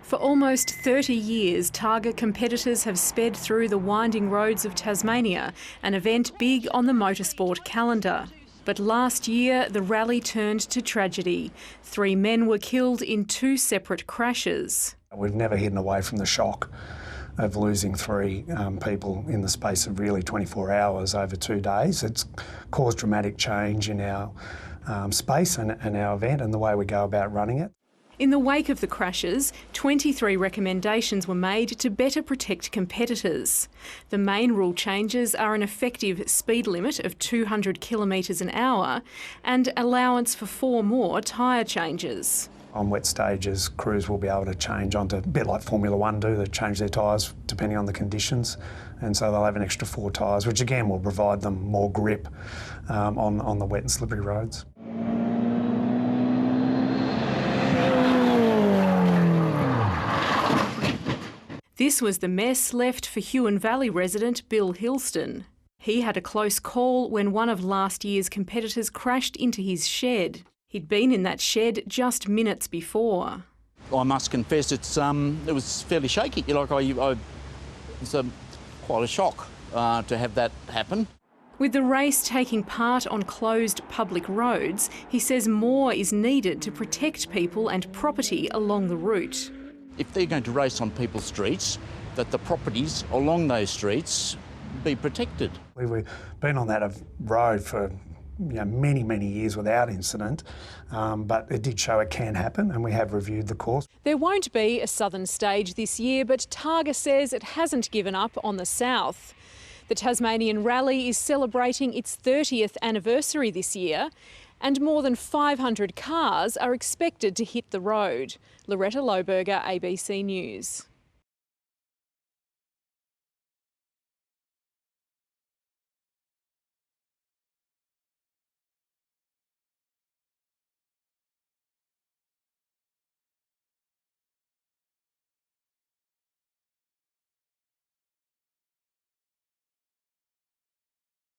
For almost 30 years, Targa competitors have sped through the winding roads of Tasmania, an event big on the motorsport calendar. But last year, the rally turned to tragedy. 3 men were killed in 2 separate crashes. We've never hidden away from the shock of losing 3 people in the space of really 24 hours over 2 days. It's caused dramatic change in our space and our event and the way we go about running it. In the wake of the crashes, 23 recommendations were made to better protect competitors. The main rule changes are an effective speed limit of 200 kilometres an hour and allowance for 4 more tyre changes. On wet stages, crews will be able to change onto, a bit like Formula 1 do, they change their tyres depending on the conditions, and so they'll have an extra 4 tyres, which again will provide them more grip on the wet and slippery roads. This was the mess left for Huon Valley resident Bill Hilston. He had a close call when one of last year's competitors crashed into his shed. He'd been in that shed just minutes before. I must confess it was fairly shaky. It was quite a shock to have that happen. With the race taking part on closed public roads, he says more is needed to protect people and property along the route. If they're going to race on people's streets, that the properties along those streets be protected. We've been on that road for many, many years without incident, but it did show it can happen, and we have reviewed the course. There won't be a southern stage this year, but Targa says it hasn't given up on the south. The Tasmanian Rally is celebrating its 30th anniversary this year, and more than 500 cars are expected to hit the road. Loretta Lohberger, ABC News.